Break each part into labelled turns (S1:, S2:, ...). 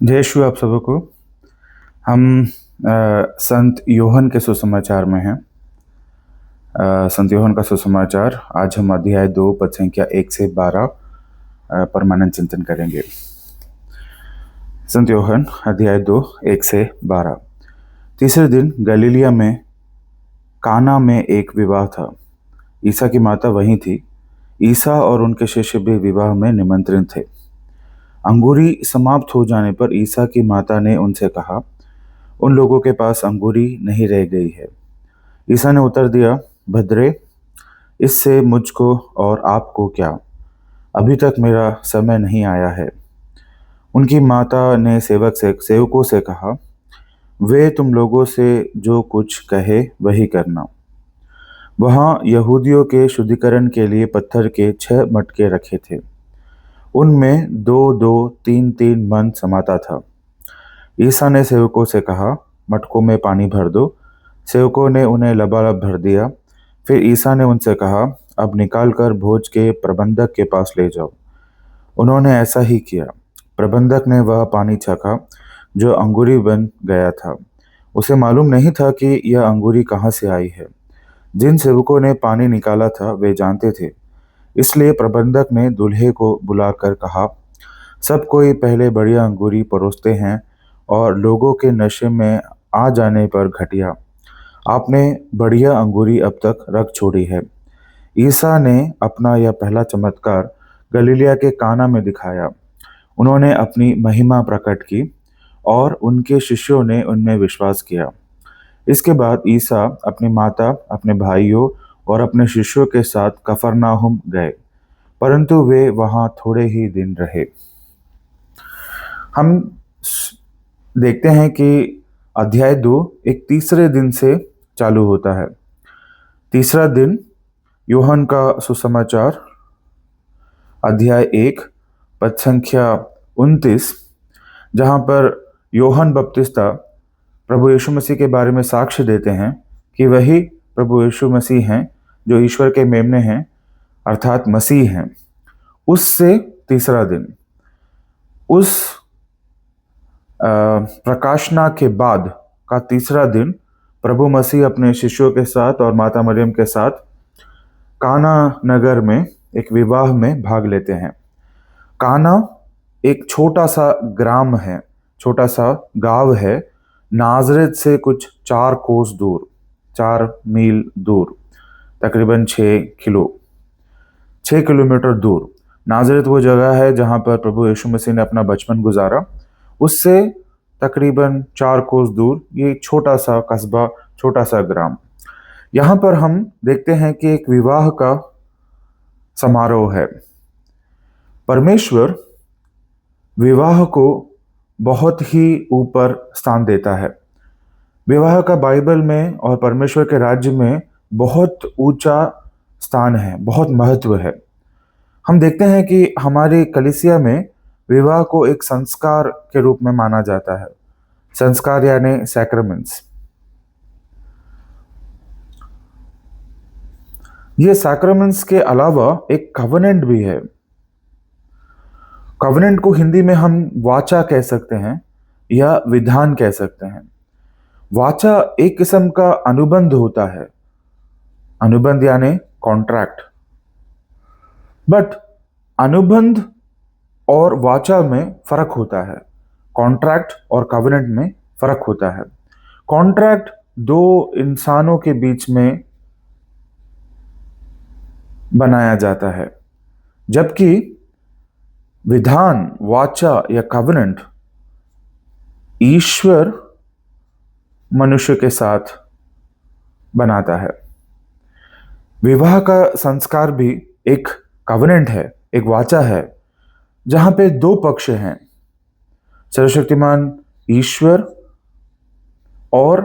S1: जय यीशु आप सबको। हम संत यूहन्ना के सुसमाचार में हैं। संत यूहन्ना का सुसमाचार आज हम अध्याय 2 पद संख्या 1 से 12 पर मनन चिंतन करेंगे। संत यूहन्ना अध्याय 2 1 से 12। तीसरे दिन गलीलिया में काना में एक विवाह था। ईसा की माता वहीं थी। ईसा और उनके शिष्य भी विवाह में निमंत्रित थे। अंगूरी समाप्त हो जाने पर ईसा की माता ने उनसे कहा, उन लोगों के पास अंगूरी नहीं रह गई है। ईसा ने उत्तर दिया, भद्रे, इससे मुझको और आपको क्या? अभी तक मेरा समय नहीं आया है। उनकी माता ने सेवकों से कहा, वे तुम लोगों से जो कुछ कहे वही करना। वहाँ यहूदियों के शुद्धिकरण के लिए पत्थर के 6 मटके रखे थे। उनमें 2-2, 3-3 मन समाता था। ईसा ने सेवकों से कहा, मटकों में पानी भर दो। सेवकों ने उन्हें लबालब भर दिया। फिर ईसा ने उनसे कहा, अब निकालकर भोज के प्रबंधक के पास ले जाओ। उन्होंने ऐसा ही किया। प्रबंधक ने वह पानी चखा जो अंगूरी बन गया था। उसे मालूम नहीं था कि यह अंगूरी कहाँ से आई है। जिन सेवकों ने पानी निकाला था वे जानते थे। इसलिए प्रबंधक ने दूल्हे को बुलाकर कहा, सब कोई पहले बढ़िया अंगूरी परोसते हैं और लोगों के नशे में आ जाने पर घटिया। आपने बढ़िया अंगूरी अब तक रख छोड़ी है। ईसा ने अपना यह पहला चमत्कार गलीलिया के काना में दिखाया। उन्होंने अपनी महिमा प्रकट की और उनके शिष्यों ने उनमें विश्वास किया। इसके बाद ईसा अपनी माता, अपने भाइयों और अपने शिष्यों के साथ कफरनाहुम गए, परंतु वे वहां थोड़े ही दिन रहे। हम देखते हैं कि अध्याय 2 एक तीसरे दिन से चालू होता है। तीसरा दिन यूहन्ना का सुसमाचार अध्याय 1 पद संख्या 29, जहाँ पर यूहन्ना बपतिस्ता प्रभु यीशु मसीह के बारे में साक्ष्य देते हैं कि वही प्रभु यीशु मसीह हैं जो ईश्वर के मेमने हैं, अर्थात मसीह हैं। उससे तीसरा दिन, उस प्रकाशना के बाद का तीसरा दिन, प्रभु मसीह अपने शिष्यों के साथ और माता मरियम के साथ काना नगर में एक विवाह में भाग लेते हैं। काना एक छोटा सा ग्राम है, छोटा सा गांव है, नाजरेत से कुछ 4 कोस दूर, 4 मील दूर, तकरीबन 6 किलोमीटर दूर। नाजरेत वो जगह है जहाँ पर प्रभु यीशु मसीह ने अपना बचपन गुजारा। उससे तकरीबन 4 कोस दूर ये छोटा सा कस्बा, छोटा सा ग्राम। यहाँ पर हम देखते हैं कि एक विवाह का समारोह है। परमेश्वर विवाह को बहुत ही ऊपर स्थान देता है। विवाह का बाइबल में और परमेश्वर के राज्य में बहुत ऊंचा स्थान है, बहुत महत्व है। हम देखते हैं कि हमारी कलीसिया में विवाह को एक संस्कार के रूप में माना जाता है। संस्कार यानी सैक्रामेंट्स। ये सैक्रामेंट्स के अलावा एक कवनेंट भी है। कवनेंट को हिंदी में हम वाचा कह सकते हैं या विधान कह सकते हैं। वाचा एक किस्म का अनुबंध होता है। अनुबंध यानी कॉन्ट्रैक्ट। बट अनुबंध और वाचा में फर्क होता है। कॉन्ट्रैक्ट और कवनेंट में फर्क होता है। कॉन्ट्रैक्ट 2 इंसानों के बीच में बनाया जाता है, जबकि विधान, वाचा या कवनेंट ईश्वर मनुष्य के साथ बनाता है। विवाह का संस्कार भी एक कवनेंट है, एक वाचा है, जहां पे 2 पक्ष हैं, सर्वशक्तिमान ईश्वर और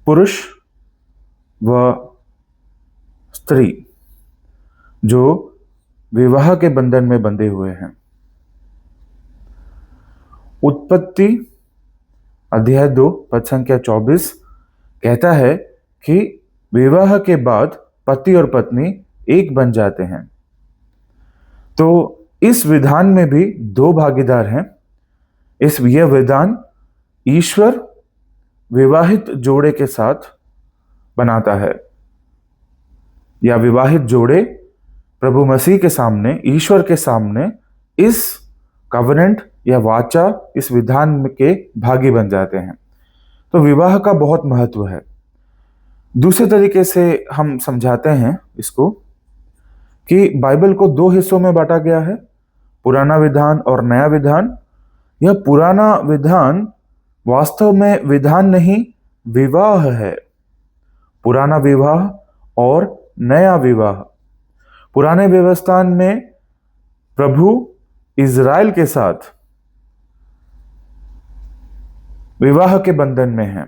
S1: पुरुष व स्त्री जो विवाह के बंधन में बंधे हुए हैं। उत्पत्ति अध्याय 2 पद संख्या 24 कहता है कि विवाह के बाद पति और पत्नी एक बन जाते हैं। तो इस विधान में भी 2 भागीदार हैं, यह विधान ईश्वर विवाहित जोड़े के साथ बनाता है, या विवाहित जोड़े प्रभु मसीह के सामने, ईश्वर के सामने इस कवनेंट या वाचा, इस विधान के भागी बन जाते हैं। तो विवाह का बहुत महत्व है। दूसरे तरीके से हम समझाते हैं इसको कि बाइबल को दो हिस्सों में बांटा गया है, पुराना विधान और नया विधान। यह पुराना विधान वास्तव में विधान नहीं, विवाह है। पुराना विवाह और नया विवाह। पुराने व्यवस्थान में प्रभु इज़राइल के साथ विवाह के बंधन में है,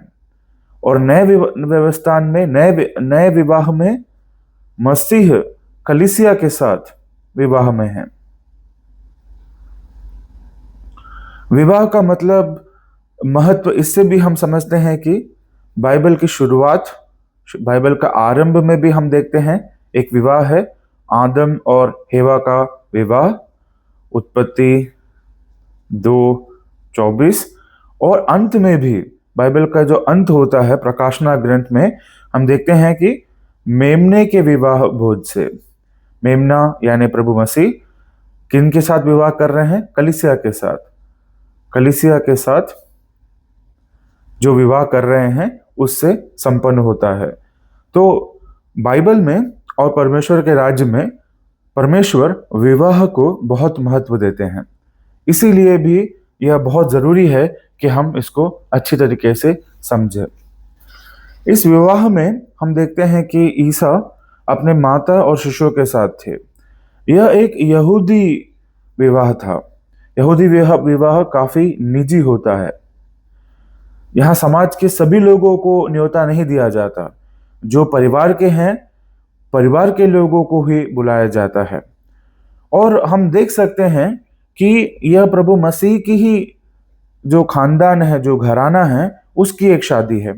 S1: और नए व्यवस्थान में, नए विवाह में मसीह कलीसिया के साथ विवाह में है। विवाह का मतलब, महत्व इससे भी हम समझते हैं कि बाइबल की शुरुआत, बाइबल का आरंभ में भी हम देखते हैं एक विवाह है, आदम और हेवा का विवाह, उत्पत्ति 2:24। और अंत में भी बाइबल का जो अंत होता है प्रकाशना ग्रंथ में, हम देखते हैं कि मेमने के विवाह भोज से, मेमना यानी प्रभु मसीह किन के साथ विवाह कर रहे हैं? कलीसिया के साथ। कलीसिया के साथ जो विवाह कर रहे हैं उससे संपन्न होता है। तो बाइबल में और परमेश्वर के राज्य में परमेश्वर विवाह को बहुत महत्व देते हैं। इसीलिए भी यह बहुत जरूरी है कि हम इसको अच्छी तरीके से समझें। इस विवाह में हम देखते हैं कि ईसा अपने माता और शिष्यों के साथ थे। यह एक यहूदी विवाह था। यहूदी विवाह काफी निजी होता है। यहाँ समाज के सभी लोगों को न्योता नहीं दिया जाता। जो परिवार के हैं, परिवार के लोगों को ही बुलाया जाता है। और हम देख सकते हैं कि यह प्रभु मसीह की ही जो खानदान है, जो घराना है, उसकी एक शादी है।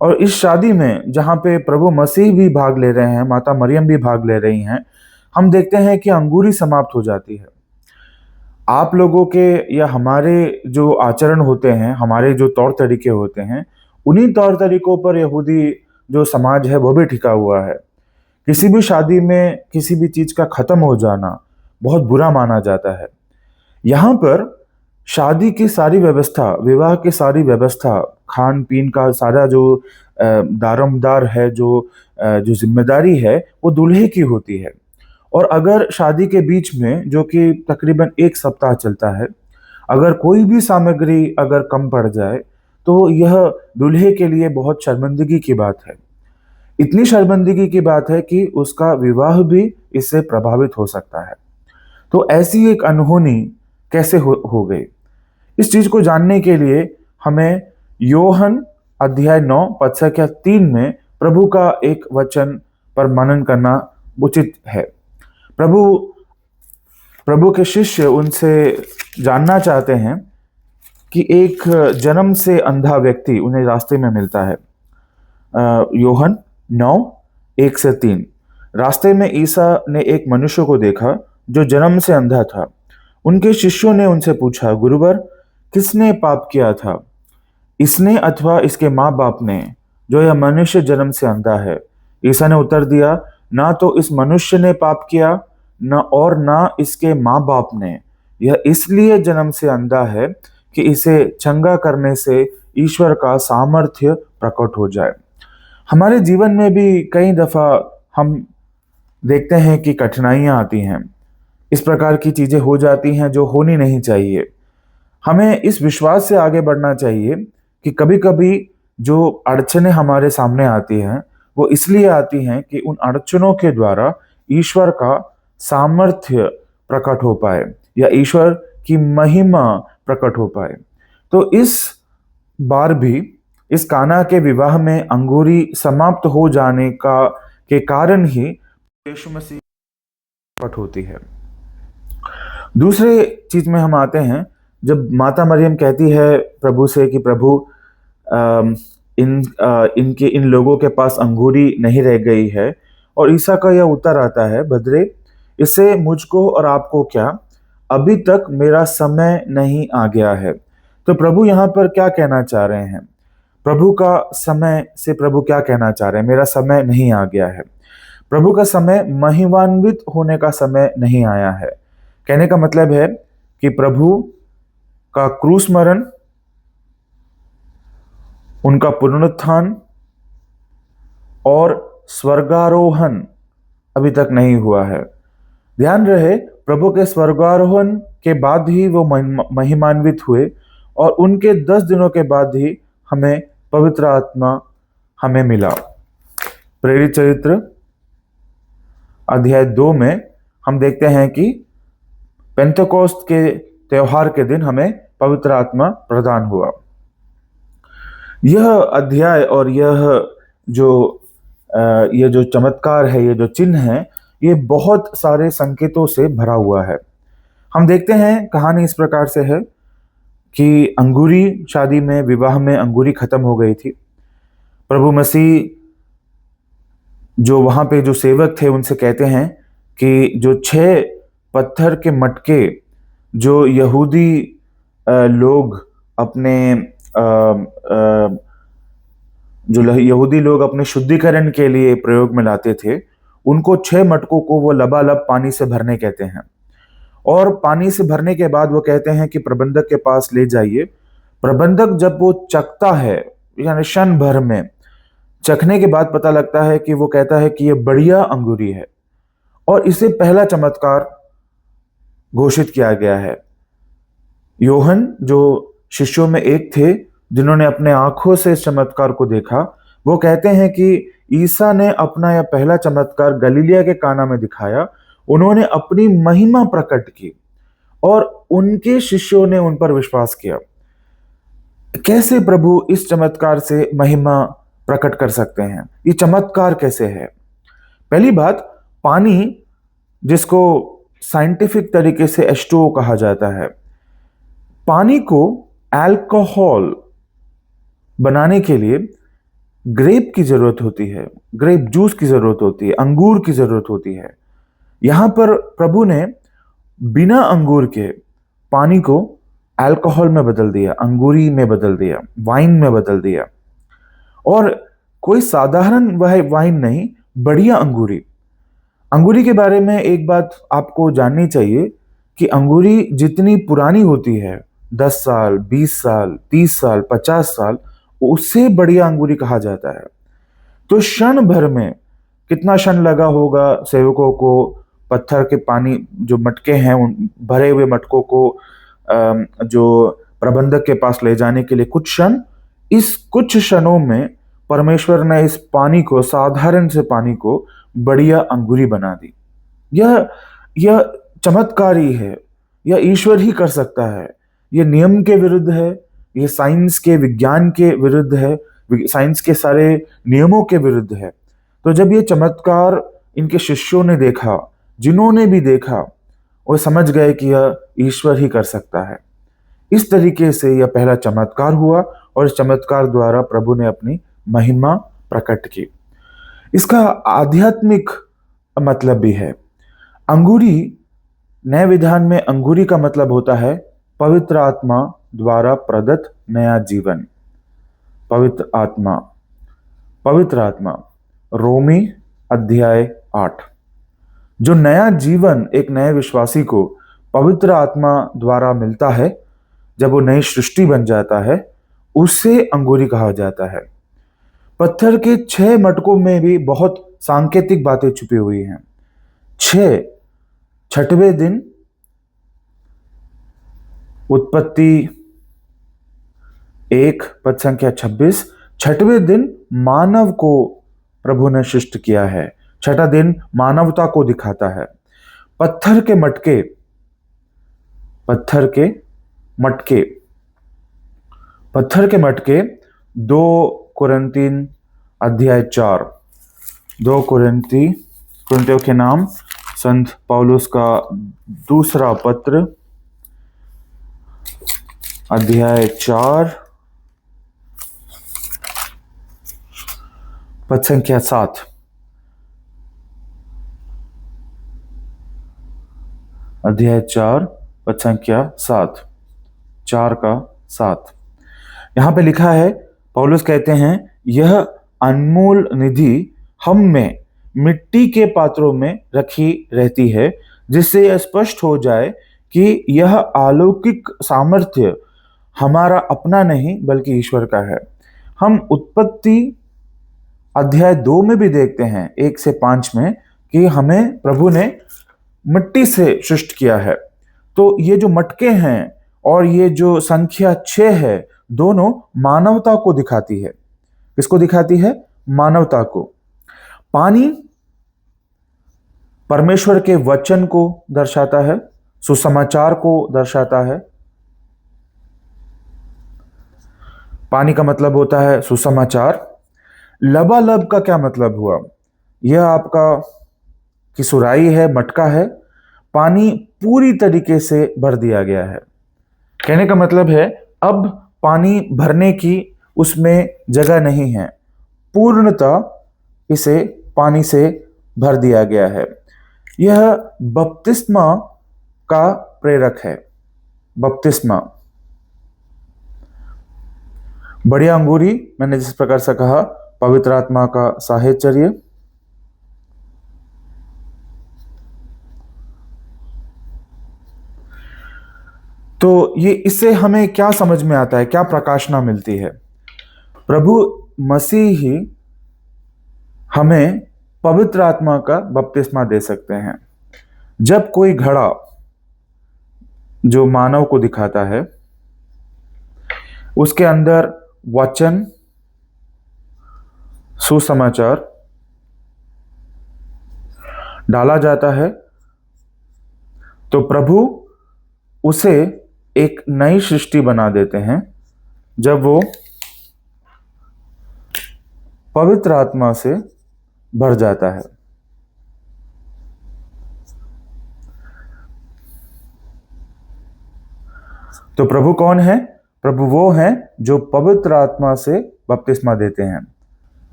S1: और इस शादी में जहाँ पे प्रभु मसीह भी भाग ले रहे हैं, माता मरियम भी भाग ले रही हैं, हम देखते हैं कि अंगूरी समाप्त हो जाती है। आप लोगों के या हमारे जो आचरण होते हैं, हमारे जो तौर तरीके होते हैं, उन्हीं तौर तरीकों पर यहूदी जो समाज है वो भी टिका हुआ है। किसी भी शादी में किसी भी चीज का खत्म हो जाना बहुत बुरा माना जाता है। यहाँ पर शादी की सारी व्यवस्था, विवाह की सारी व्यवस्था, खान पीन का सारा जो दारोमदार है, जो जिम्मेदारी है, वो दूल्हे की होती है। और अगर शादी के बीच में, जो कि तकरीबन 1 सप्ताह चलता है, अगर कोई भी सामग्री अगर कम पड़ जाए तो यह दूल्हे के लिए बहुत शर्मिंदगी की बात है। इतनी शर्मिंदगी की बात है कि उसका विवाह भी इससे प्रभावित हो सकता है। तो ऐसी एक अनहोनी कैसे हो गई? इस चीज को जानने के लिए हमें योहन अध्याय 9 पद संख्या 3 में प्रभु का एक वचन पर मनन करना उचित है। प्रभु के शिष्य उनसे जानना चाहते हैं कि एक जन्म से अंधा व्यक्ति उन्हें रास्ते में मिलता है। योहन 9:1-3। रास्ते में ईसा ने एक मनुष्य को देखा जो जन्म से अंधा था। उनके शिष्यों ने उनसे पूछा, गुरुवर, किसने पाप किया था, इसने अथवा इसके माँ बाप ने, जो यह मनुष्य जन्म से अंधा है? ईसा ने उत्तर दिया, ना तो इस मनुष्य ने पाप किया, ना इसके माँ बाप ने। यह इसलिए जन्म से अंधा है कि इसे चंगा करने से ईश्वर का सामर्थ्य प्रकट हो जाए। हमारे जीवन में भी कई दफा हम देखते हैं कि कठिनाइयां आती हैं। इस प्रकार की चीजें हो जाती हैं जो होनी नहीं चाहिए। हमें इस विश्वास से आगे बढ़ना चाहिए कि कभी कभी जो अड़चनें हमारे सामने आती हैं वो इसलिए आती हैं कि उन अड़चनों के द्वारा ईश्वर का सामर्थ्य प्रकट हो पाए या ईश्वर की महिमा प्रकट हो पाए। तो इस बार भी इस काना के विवाह में अंगूरी समाप्त हो जाने के कारण ही यीशु मसीह प्रकट होती है। दूसरे चीज में हम आते हैं, जब माता मरियम कहती है प्रभु से कि प्रभु इन लोगों के पास अंगूरी नहीं रह गई है, और ईसा का यह उत्तर आता है, बदरे, इससे मुझको और आपको क्या, अभी तक मेरा समय नहीं आ गया है। तो प्रभु यहाँ पर क्या कहना चाह रहे हैं? प्रभु का समय से प्रभु क्या कहना चाह रहे हैं? मेरा समय नहीं आ गया है। प्रभु का समय महिमान्वित होने का समय नहीं आया है। कहने का मतलब है कि प्रभु का क्रूस मरण, उनका पुनरुत्थान और स्वर्गारोहण अभी तक नहीं हुआ है। ध्यान रहे, प्रभु के स्वर्गारोहण के बाद ही वो महिमान्वित हुए और उनके 10 दिनों के बाद ही हमें पवित्र आत्मा हमें मिला। प्रेरित चरित्र अध्याय 2 में हम देखते हैं कि पेंतेकोस्त के त्योहार के दिन हमें पवित्र आत्मा प्रदान हुआ। यह अध्याय और यह जो चमत्कार है, ये जो चिन्ह है, ये बहुत सारे संकेतों से भरा हुआ है। हम देखते हैं कहानी इस प्रकार से है कि अंगूरी शादी में, विवाह में अंगूरी खत्म हो गई थी। प्रभु मसीह जो वहां पे जो सेवक थे उनसे कहते हैं कि जो 6 पत्थर के मटके जो यहूदी लोग अपने शुद्धिकरण के लिए प्रयोग में लाते थे, उनको 6 मटकों को वो लबालब पानी से भरने कहते हैं। और पानी से भरने के बाद वो कहते हैं कि प्रबंधक के पास ले जाइए। प्रबंधक जब वो चखता है, यानी क्षण भर में चखने के बाद पता लगता है कि वो कहता है कि ये बढ़िया अंगूरी है, और इसे पहला चमत्कार घोषित किया गया है। योहन जो शिष्यों में एक थे जिन्होंने अपने आंखों से इस चमत्कार को देखा, वो कहते हैं कि ईसा ने अपना यह पहला चमत्कार गलीलिया के काना में दिखाया। उन्होंने अपनी महिमा प्रकट की और उनके शिष्यों ने उन पर विश्वास किया। कैसे प्रभु इस चमत्कार से महिमा प्रकट कर सकते हैं? ये चमत्कार कैसे है? पहली बात, पानी, जिसको साइंटिफिक तरीके से H2O कहा जाता है, पानी को अल्कोहल बनाने के लिए ग्रेप की जरूरत होती है, ग्रेप जूस की जरूरत होती है, अंगूर की जरूरत होती है। यहां पर प्रभु ने बिना अंगूर के पानी को अल्कोहल में बदल दिया, अंगूरी में बदल दिया, वाइन में बदल दिया। और कोई साधारण वह वाइन नहीं, बढ़िया अंगूरी। अंगूरी के बारे में एक बात आपको जाननी चाहिए कि अंगूरी जितनी पुरानी होती है, 10 साल, 20 साल, 30 साल, 50 साल, उससे बढ़िया अंगूरी कहा जाता है। तो क्षण भर में कितना क्षण लगा होगा सेवकों को पत्थर के पानी जो मटके हैं उन भरे हुए मटकों को जो प्रबंधक के पास ले जाने के लिए कुछ क्षण। इस कुछ क्षणों में परमेश्वर ने इस पानी को, साधारण से पानी को, बढ़िया अंगूरी बना दी। यह चमत्कार ही है, यह ईश्वर ही कर सकता है। यह नियम के विरुद्ध है, यह साइंस के, विज्ञान के विरुद्ध है, साइंस के सारे नियमों के विरुद्ध है। तो जब ये चमत्कार इनके शिष्यों ने देखा, जिन्होंने भी देखा, वो समझ गए कि यह ईश्वर ही कर सकता है। इस तरीके से यह पहला चमत्कार हुआ और इस चमत्कार द्वारा प्रभु ने अपनी महिमा प्रकट की। इसका आध्यात्मिक मतलब भी है। अंगूरी, नए विधान में अंगूरी का मतलब होता है पवित्र आत्मा द्वारा प्रदत्त नया जीवन। पवित्र आत्मा, पवित्र आत्मा, रोमी अध्याय 8। जो नया जीवन एक नए विश्वासी को पवित्र आत्मा द्वारा मिलता है, जब वो नई सृष्टि बन जाता है, उसे अंगूरी कहा जाता है। पत्थर के 6 मटकों में भी बहुत सांकेतिक बातें छुपी हुई हैं। 6वें दिन, उत्पत्ति 1 पद संख्या 26, 6वें दिन मानव को प्रभु ने सृष्ट किया है। 6वां दिन मानवता को दिखाता है। पत्थर के मटके, पत्थर के मटके, पत्थर के मटके 2 कुरिन्थियों अध्याय 4, 2 कुरिन्थियों के नाम संत पौलुस का दूसरा पत्र अध्याय 4 पद संख्या 7। अध्याय 4 पद संख्या 7, 4 का 7। यहाँ पे लिखा है, पौलुस कहते हैं, यह अनमोल निधि हम में मिट्टी के पात्रों में रखी रहती है, जिससे यह स्पष्ट हो जाए कि यह अलौकिक सामर्थ्य हमारा अपना नहीं बल्कि ईश्वर का है। हम उत्पत्ति अध्याय 2 में भी देखते हैं 1 से 5 में कि हमें प्रभु ने मिट्टी से सृष्ट किया है। तो ये जो मटके हैं और ये जो संख्या 6 है, दोनों मानवता को दिखाती है। किसको दिखाती है? मानवता को। पानी परमेश्वर के वचन को दर्शाता है, सुसमाचार को दर्शाता है। पानी का मतलब होता है सुसमाचार। लबालब का क्या मतलब हुआ? यह आपका किसुराई है, मटका है, पानी पूरी तरीके से भर दिया गया है। कहने का मतलब है अब पानी भरने की उसमें जगह नहीं है, पूर्णतः इसे पानी से भर दिया गया है। यह बपतिस्मा का प्रेरक है। बपतिस्मा, बढ़िया अंगूरी, मैंने जिस प्रकार से कहा, पवित्र आत्मा का साहचर्य। तो ये इससे हमें क्या समझ में आता है, क्या प्रकाशना मिलती है? प्रभु मसीह ही हमें पवित्र आत्मा का बपतिस्मा दे सकते हैं। जब कोई घड़ा जो मानव को दिखाता है, उसके अंदर वचन, सुसमाचार डाला जाता है, तो प्रभु उसे एक नई सृष्टि बना देते हैं जब वो पवित्र आत्मा से भर जाता है। तो प्रभु कौन है? प्रभु वो हैं जो पवित्र आत्मा से बपतिस्मा देते हैं।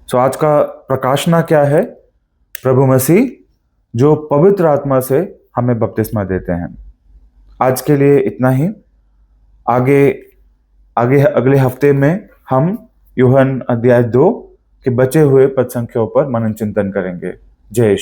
S1: तो आज का प्रकाशना क्या है? प्रभु मसीह जो पवित्र आत्मा से हमें बपतिस्मा देते हैं। आज के लिए इतना ही। आगे अगले हफ्ते में हम यूहन्ना अध्याय 2 के बचे हुए पद संख्याओं पर मनन चिंतन करेंगे। जय